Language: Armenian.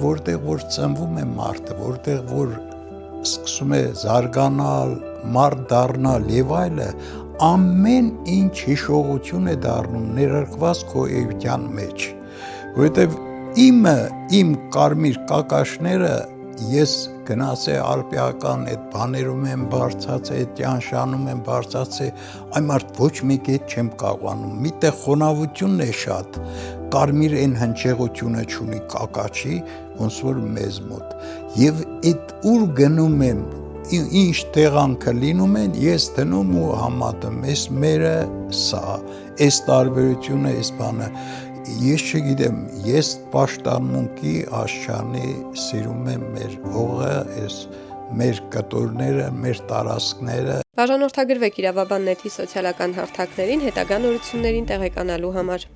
որտեղ որ ծնվում է մարդը, որտեղ որ սկսում է զարգանալ, մարդ դառնալ եւ այլը, ամեն ինչ հիշողություն է դառնում ներարկված քո էության մեջ, որովհետեւ իմ կարմիր կակաշները ես գնացե ալպիական այդ բաներում եմ բարձացե, տյանշանում եմ բարձացե, այն մարդ ոչ մեկ հետ չեմ կարողանում, միտեղ խոնավությունն է շատ, կարմիր այն հնչեղությունը չունի կակաչի, ոնց որ մեզ մոտ, եւ այդ ուր գնում եմ, ինչ տեղանքը լինում են, ես դնում ու համատում, ես մերը սա, այս տարբերությունը, այս բանը, ես չգիտեմ, ես պաշտամունքի աշխանի սիրում եմ մեր հողը, մեր կտորները, մեր տարածքները։ Բաժանորդագրվեք Իրավաբան նետի սոցիալական հարթակներին հետագա նորություններին տեղեկանալու համար։